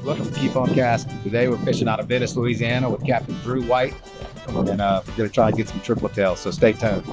Welcome to Keep On Casting. Today we're fishing out of Venice, Louisiana with Captain Drew White. And we're going to try and get some triple tails, so stay tuned.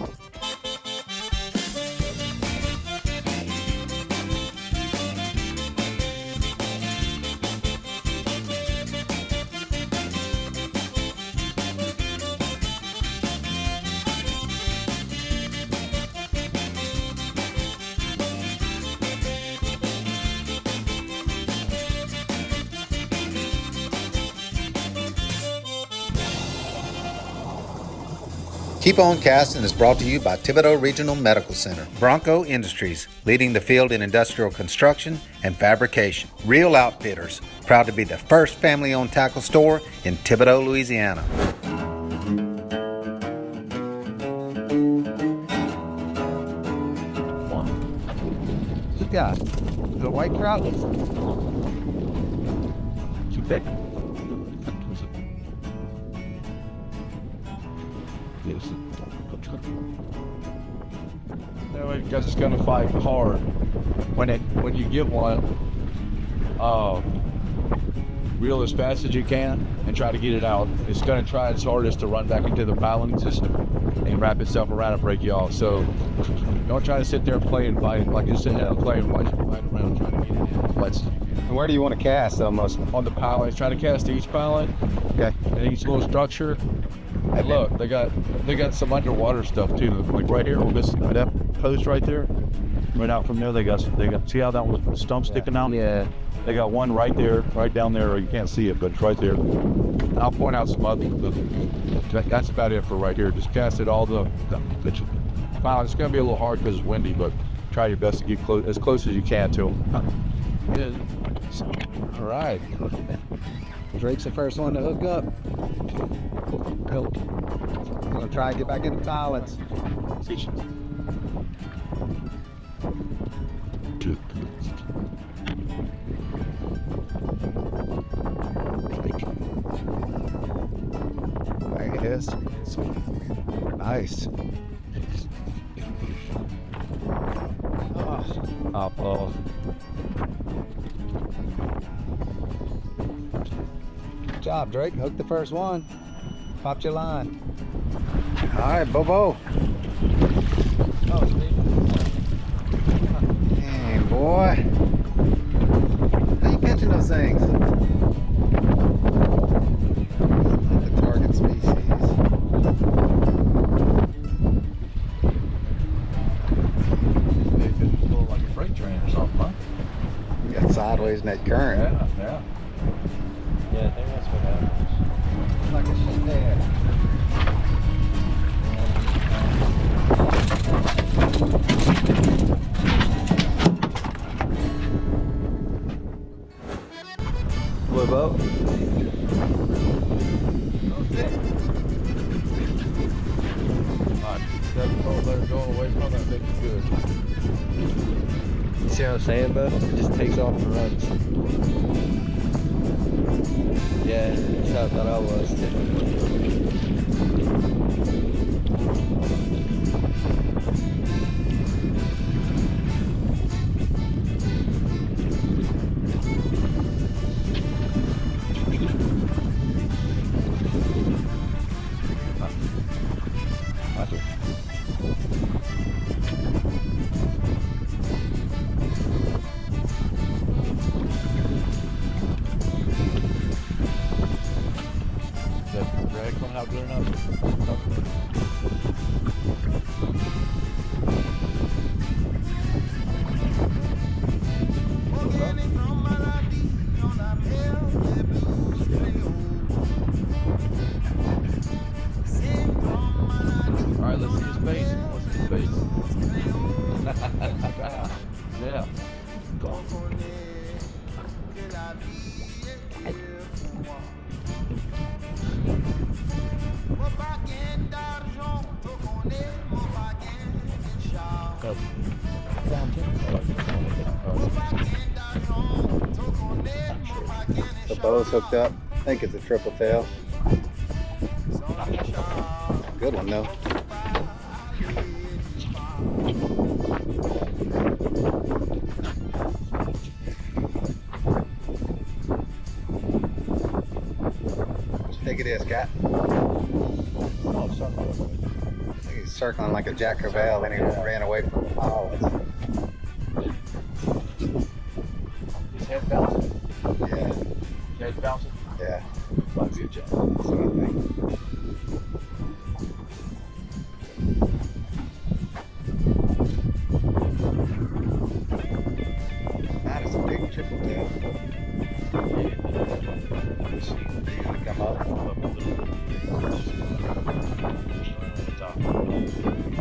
Keep On Casting is brought to you by Thibodaux Regional Medical Center, Bronco Industries, leading the field in industrial construction and fabrication. Real Outfitters, proud to be the first family-owned tackle store in Thibodaux, Louisiana. Good guy. The white trout. Too big. That way, because it's going to fight hard. When you get one, reel as fast as you can and try to get it out. It's going to try its hardest to run back into the piling system and wrap itself around and break you off. So don't try to sit there and play and fight like you're sitting there and play and watch it fight around trying to get it in. And where do you want to cast most? On the pilings, try to cast each piling. Okay. And each little structure. And look, they got some underwater stuff too. Like right here on this that post right there, right out from there. They got see how that was stump sticking out? Yeah. They got one right there, right down there. You can't see it, but it's right there. And I'll point out some other. That's about it for right here. Just cast it all the wow, it's gonna be a little hard because it's windy, but try your best to get as close as you can to them. All right. Drake's the first one to hook up. I'm gonna try and get back into pilings. There it is. Nice. Oh. Good job, Drake. Hooked the first one. Popped your line. All right, Bobo. Oh, it's me. Dang, boy. How you catching those things? Not the target species. It's a little like a freight train or something, huh? You got sideways in that current. Yeah. Yeah, I think that's what happens. Like a shit there. What about? They're going away from that, make it good. You see what I'm saying, bud? It just takes off and runs. Yeah, that's how I thought I was too. Coming out good enough. All right, let's see his face. What's his face? Yeah. The bow's hooked up. I think it's a triple tail. Good one though. think it is, Cat? Oh, something. I think he's circling like a Jack Crevalle, then he ran away from the pile. His head bouncing. Yeah, Head bouncing. yeah. Might be a jack. That's what I think. That is a big triple tail. Let's see, they're gonna come up.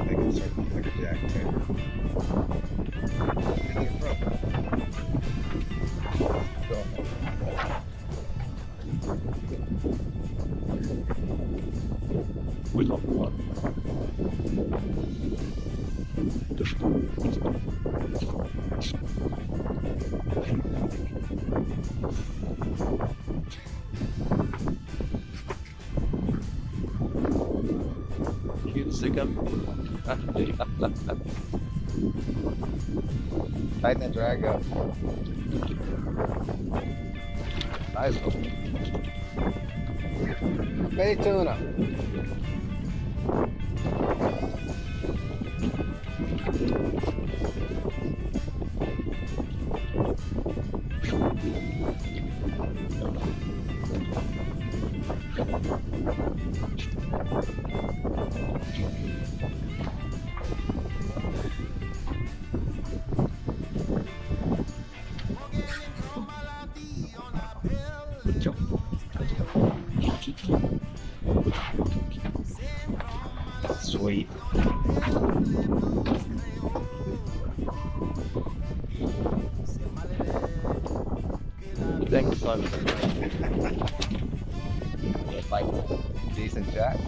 They can circle like a Jack Crevalle. And they're from. We don't want. You sick of Tighten that drag up. Nice one. Bay tuna. Sweet. Thanks, son. Like Decent Jack.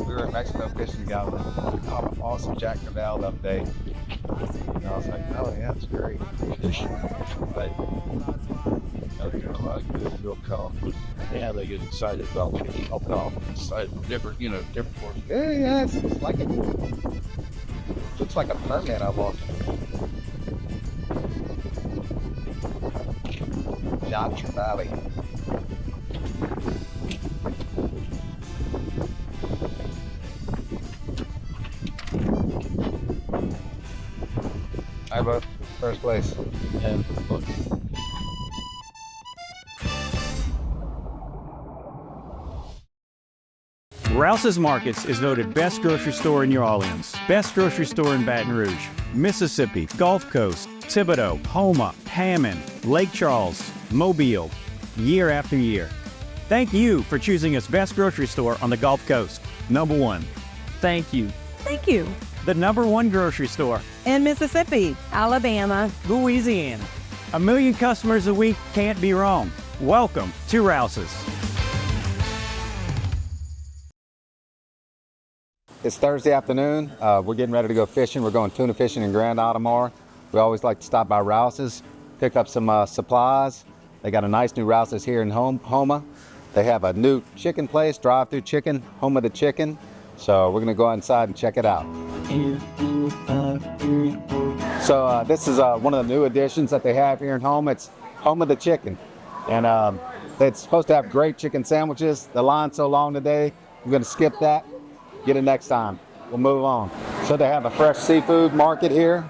We were in Mexico fishing, got an awesome Jack Crevalle update. And I was like, oh yeah, it's great. But real calm. Yeah, they get excited about helping off. Excited, different, different forces. Yeah, it's like it looks like a permit I lost. Jack Crevalle. Hi, bud. First place. And look, Rouses Markets is voted best grocery store in New Orleans, best grocery store in Baton Rouge, Mississippi, Gulf Coast, Thibodeau, Houma, Hammond, Lake Charles, Mobile, year after year. Thank you for choosing us best grocery store on the Gulf Coast. Number one. Thank you. Thank you. The number one grocery store. In Mississippi, Alabama, Louisiana. 1 million customers a week can't be wrong. Welcome to Rouses. It's Thursday afternoon. We're getting ready to go fishing. We're going tuna fishing in Grand Isle tomorrow. We always like to stop by Rouses, pick up some supplies. They got a nice new Rouses here in Houma. They have a new chicken place, drive-through chicken, Houma the Chicken. So we're gonna go inside and check it out. So this is one of the new additions that they have here in Houma. It's Houma the Chicken. And it's supposed to have great chicken sandwiches. The line's so long today, we're gonna skip that. Get it next time. We'll move on. So they have a fresh seafood market here.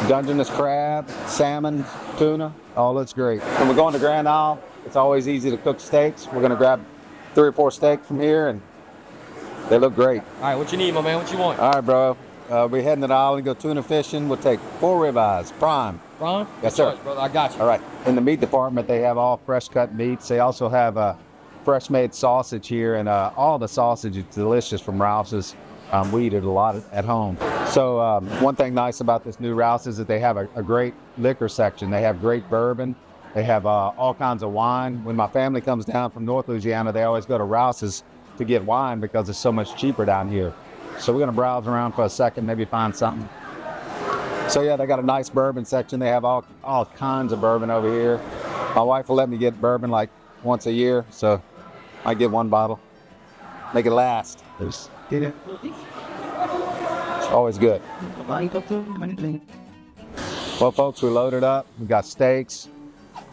Dungeness crab, salmon, tuna, all looks great. When we're going to Grand Isle, it's always easy to cook steaks. We're gonna grab 3 or 4 steaks from here and they look great. All right, what you need, my man? What you want? All right, bro. We're heading to the island, go tuna fishing. We'll take 4 ribeyes, prime. Ron? Yes, sir. Choice, brother. I got you. All right. In the meat department, they have all fresh cut meats. They also have fresh made sausage here, and all the sausage is delicious from Rouses. We eat it a lot at home. So one thing nice about this new Rouse is that they have a great liquor section. They have great bourbon. They have all kinds of wine. When my family comes down from North Louisiana, they always go to Rouses to get wine because it's so much cheaper down here. So we're gonna browse around for a second, maybe find something. So yeah, they got a nice bourbon section. They have all kinds of bourbon over here. My wife will let me get bourbon like once a year, so I get 1 bottle. Make it last. get it. Always good. Well, folks, we loaded up. We got steaks,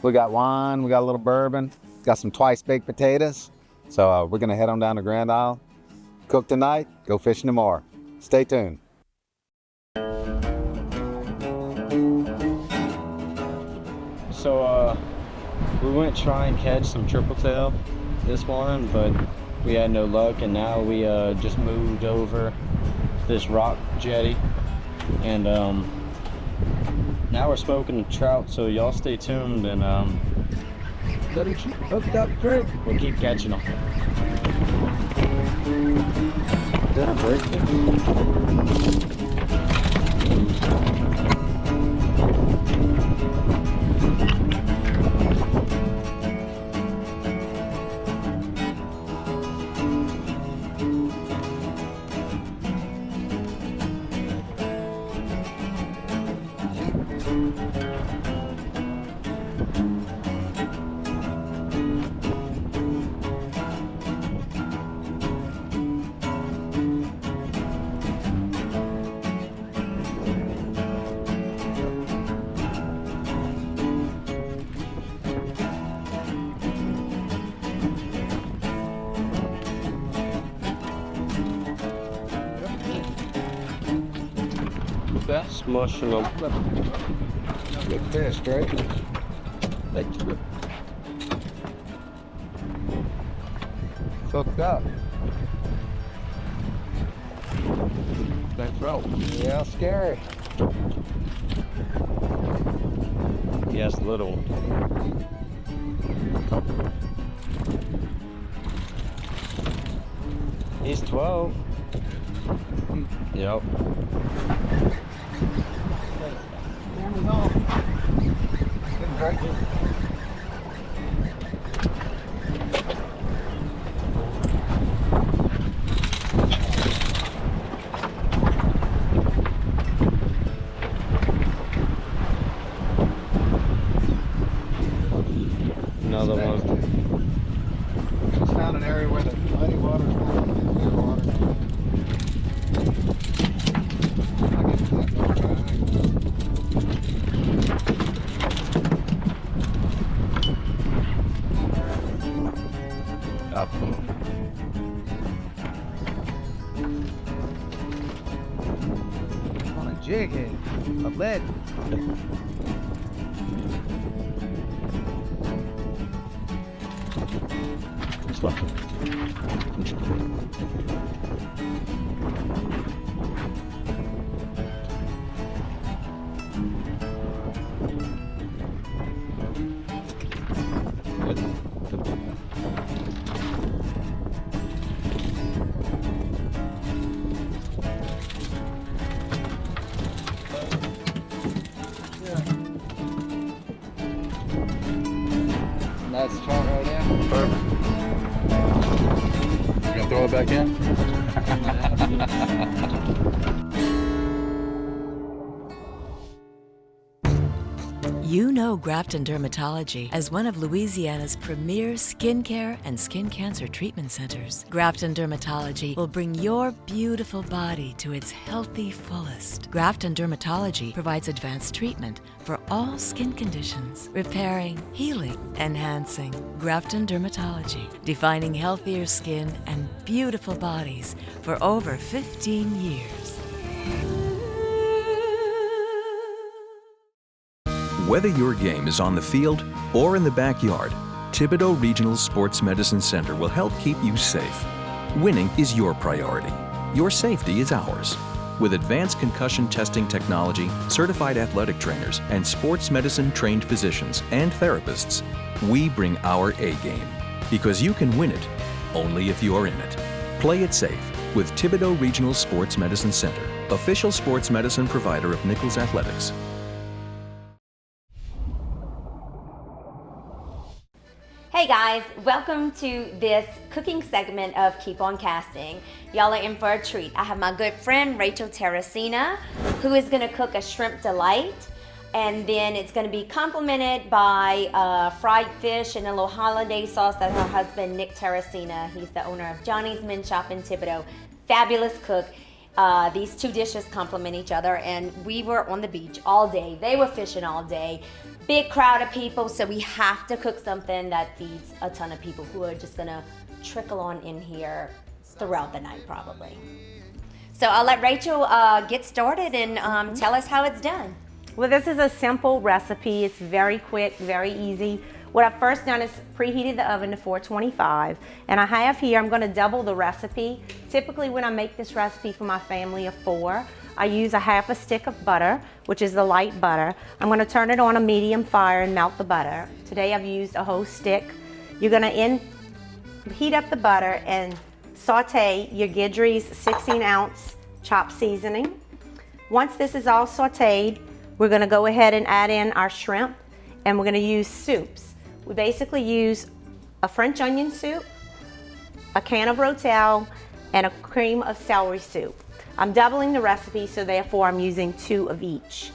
we got wine, we got a little bourbon, got some twice baked potatoes. So we're gonna head on down to Grand Isle, cook tonight, go fishing tomorrow. Stay tuned. So we went to try and catch some triple tail this morning, but we had no luck, and now we just moved over this rock jetty, and now we're smoking trout, so y'all stay tuned, and we'll keep catching them. Did I break it? Smushing them. Good fish, great. Cooked up. Thanks, trout. Yeah, scary. Yes, little. He's 12. Yep. Another one. Just found an area where the muddy water's going into the clear water. Up. On a jig head, a lead. That's trout right there. Perfect. You gonna throw it back in? You know Grafton Dermatology as one of Louisiana's premier skincare and skin cancer treatment centers. Grafton Dermatology will bring your beautiful body to its healthy fullest. Grafton Dermatology provides advanced treatment for all skin conditions, repairing, healing, enhancing. Grafton Dermatology, defining healthier skin and beautiful bodies for over 15 years. Whether your game is on the field or in the backyard, Thibodaux Regional Sports Medicine Center will help keep you safe. Winning is your priority. Your safety is ours. With advanced concussion testing technology, certified athletic trainers, and sports medicine trained physicians and therapists, we bring our A game. Because you can win it only if you're in it. Play it safe with Thibodaux Regional Sports Medicine Center, official sports medicine provider of Nichols Athletics. Hey guys, welcome to this cooking segment of Keep On Casting. Y'all are in for a treat. I have my good friend Rachel Terracina, who is gonna cook a shrimp delight, and then it's gonna be complemented by fried fish and a little holiday sauce that her husband Nick Terracina, he's the owner of Johnny's Men's Shop in Thibodaux, fabulous cook. These two dishes complement each other, and we were on the beach all day. They were fishing all day. Big crowd of people, so we have to cook something that feeds a ton of people who are just gonna trickle on in here throughout the night probably. So I'll let Rachel get started and tell us how it's done. Well, this is a simple recipe. It's very quick, very easy. What I've first done is preheated the oven to 425, and I have here, I'm gonna double the recipe. Typically when I make this recipe for my family of 4, I use a half a stick of butter, which is the light butter. I'm gonna turn it on a medium fire and melt the butter. Today I've used a whole stick. You're gonna heat up the butter and saute your Guidry's 16-ounce chopped seasoning. Once this is all sauteed, we're gonna go ahead and add in our shrimp, and we're gonna use soups. We basically use a French onion soup, a can of rotel, and a cream of celery soup. I'm doubling the recipe, so therefore I'm using 2 of each.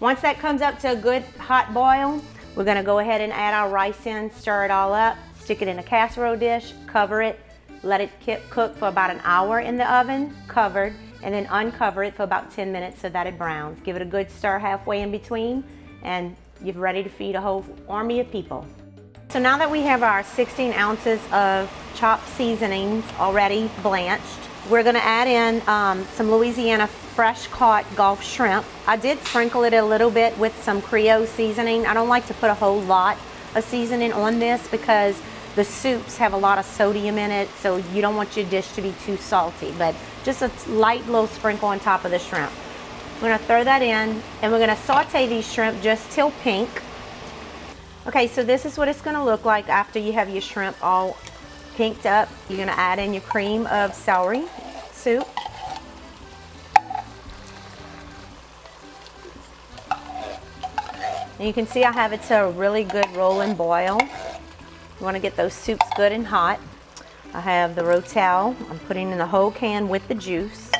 Once that comes up to a good hot boil, we're gonna go ahead and add our rice in, stir it all up, stick it in a casserole dish, cover it, let it cook for about an hour in the oven, covered, and then uncover it for about 10 minutes so that it browns. Give it a good stir halfway in between, and you're ready to feed a whole army of people. So now that we have our 16 ounces of chopped seasonings already blanched, we're gonna add in some Louisiana fresh caught Gulf shrimp. I did sprinkle it a little bit with some Creole seasoning. I don't like to put a whole lot of seasoning on this because the soups have a lot of sodium in it, so you don't want your dish to be too salty, but just a light little sprinkle on top of the shrimp. We're gonna throw that in, and we're gonna saute these shrimp just till pink. Okay, so this is what it's gonna look like after you have your shrimp all pinked up. You're gonna add in your cream of celery soup. And you can see I have it to a really good rolling boil. You wanna get those soups good and hot. I have the rotel. I'm putting in the whole can with the juice.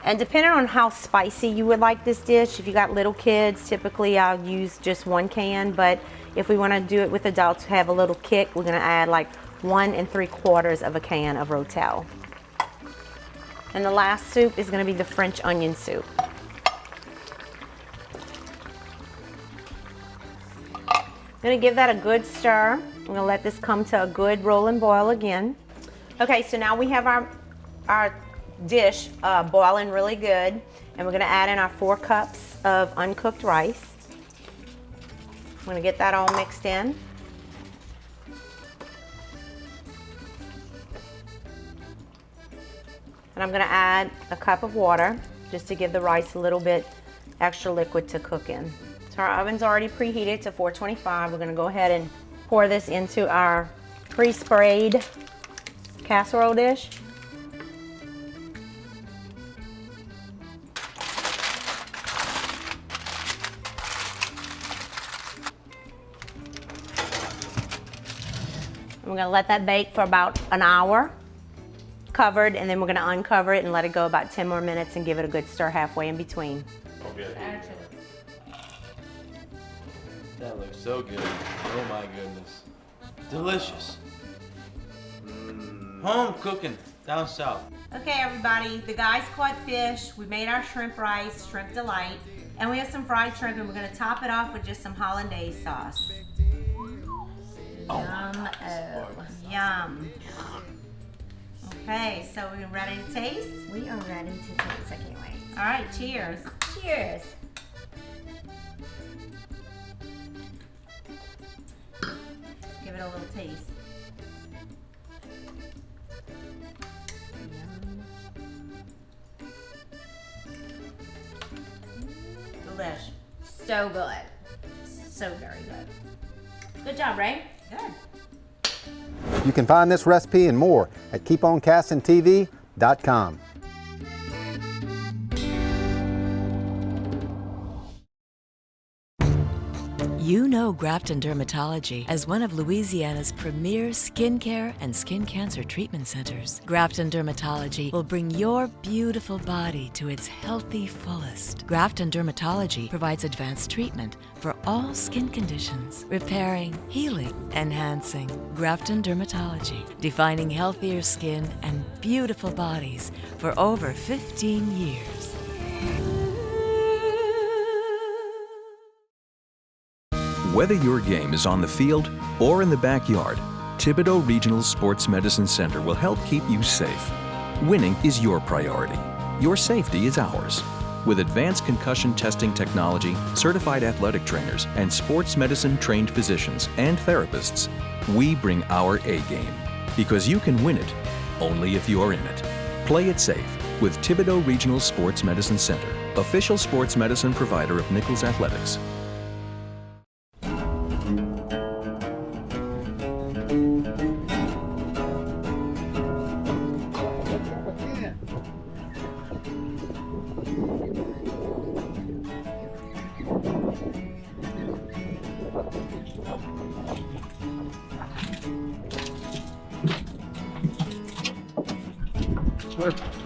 And depending on how spicy you would like this dish, if you got little kids, typically I'll use just 1 can, but if we wanna do it with adults who have a little kick, we're gonna add like 1 3/4 of a can of rotel. And the last soup is gonna be the French onion soup. I'm gonna give that a good stir. I'm gonna let this come to a good rolling boil again. Okay, so now we have our dish boiling really good, and we're gonna add in our 4 cups of uncooked rice. I'm gonna get that all mixed in. And I'm gonna add a cup of water just to give the rice a little bit extra liquid to cook in. So our oven's already preheated to 425. We're gonna go ahead and pour this into our pre-sprayed casserole dish. We're gonna let that bake for about an hour, covered, and then we're gonna uncover it and let it go about 10 more minutes and give it a good stir halfway in between. That looks so good. Oh my goodness. Delicious. Home cooking down south. Okay everybody, the guys caught fish, we made our shrimp rice, shrimp delight, and we have some fried shrimp, and we're gonna top it off with just some hollandaise sauce. Yum, yum. Okay, so we're ready to taste? We are ready to taste. I can't wait. All right, cheers. Cheers. Give it a little taste. Delish. So good. So very good. Good job, Ray. Good. You can find this recipe and more at keeponcastingtv.com. You know Grafton Dermatology as one of Louisiana's premier skincare and skin cancer treatment centers. Grafton Dermatology will bring your beautiful body to its healthy fullest. Grafton Dermatology provides advanced treatment for all skin conditions, repairing, healing, enhancing. Grafton Dermatology, defining healthier skin and beautiful bodies for over 15 years. Whether your game is on the field or in the backyard, Thibodeau Regional Sports Medicine Center will help keep you safe. Winning is your priority. Your safety is ours. With advanced concussion testing technology, certified athletic trainers, and sports medicine trained physicians and therapists, we bring our A game. Because you can win it only if you're in it. Play it safe with Thibodeau Regional Sports Medicine Center, official sports medicine provider of Nichols Athletics.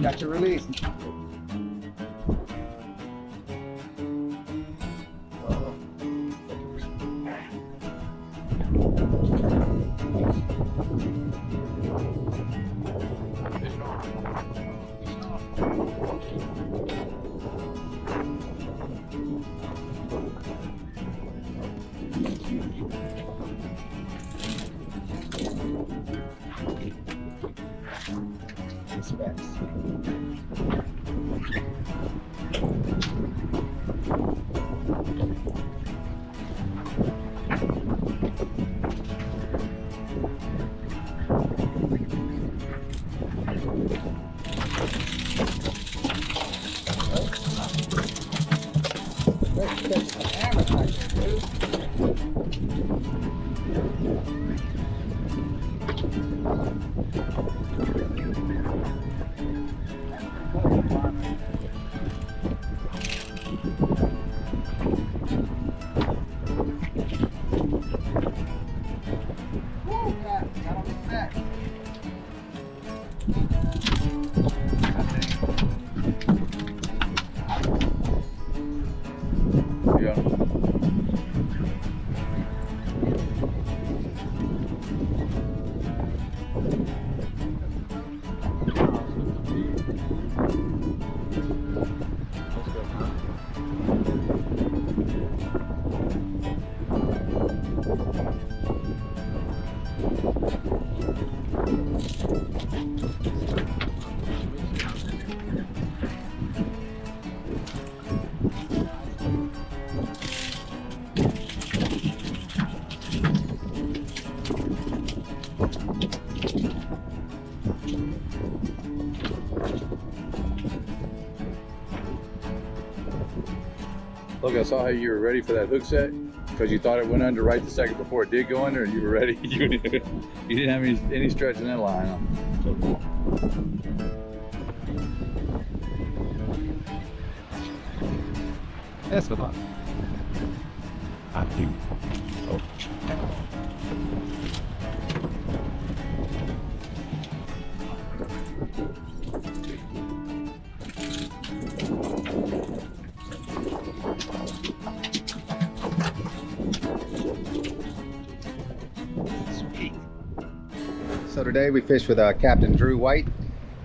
Got your release. Look, I saw how you were ready for that hook set because you thought it went under right the second before it did go under, and you were ready. You didn't have any stretch in that line. Huh? That's the fun. I do. Oh. So today we fished with Captain Drew White.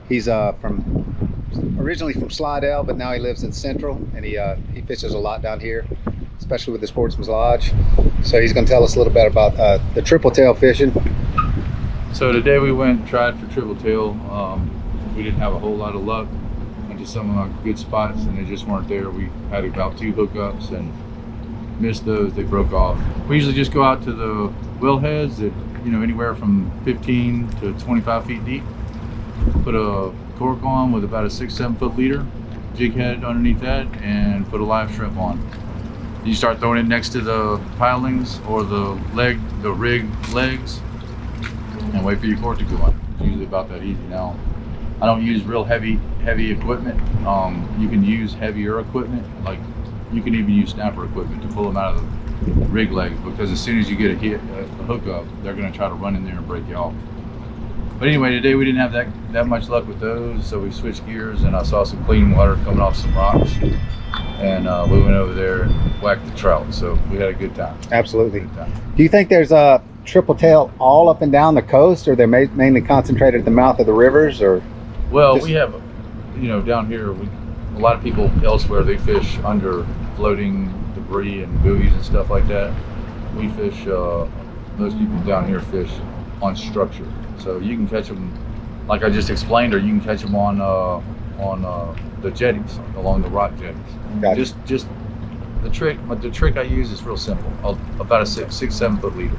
He's originally from Slidell, but now he lives in Central, and he fishes a lot down here, especially with the Sportsman's Lodge. So he's going to tell us a little bit about the triple tail fishing. So today we went and tried for triple tail. We didn't have a whole lot of luck. Went to some of our good spots, and they just weren't there. We had about 2 hookups and missed those. They broke off. We usually just go out to the wellheads that, anywhere from 15 to 25 feet deep. Put a cork on with about a 6-7 foot leader, jig head underneath that, and put a live shrimp on. You start throwing it next to the pilings or the rig legs, and wait for your cork to go on. It's usually about that easy. Now, I don't use real heavy equipment. You can use heavier equipment, like you can even use snapper equipment to pull them out of rig legs, because as soon as you get a hit, a hook up, they're going to try to run in there and break you off. But anyway, today we didn't have that much luck with those, so we switched gears, and I saw some clean water coming off some rocks, and we went over there and whacked the trout. So we had a good time. Absolutely. Good time. Do you think there's a triple tail all up and down the coast, or they're mainly concentrated at the mouth of the rivers, or? Well, Just- we have, down here, a lot of people elsewhere, they fish under floating debris and buoys and stuff like that. We fish, most people down here fish on structure. So you can catch them, like I just explained, or you can catch them on the jetties, along the rock jetties. Gotcha. Just the trick I use is real simple. About a 6-7 foot leader.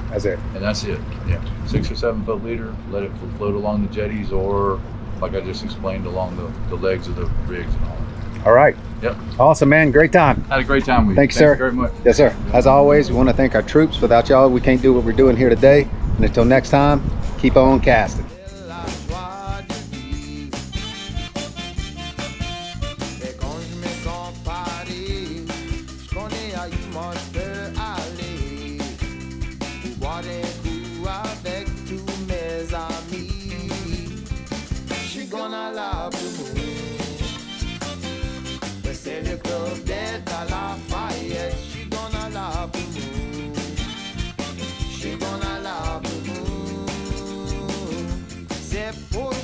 That's it. And that's it. Yeah, 6 or 7 foot leader. Let it float along the jetties, or like I just explained, along the legs of the rigs and all. All right. Yep. Awesome, man. Great time. Had a great time with you. Thank you, sir. Thank you very much. Yes, sir. As always, we want to thank our troops. Without y'all, we can't do what we're doing here today. And until next time, keep on casting. Por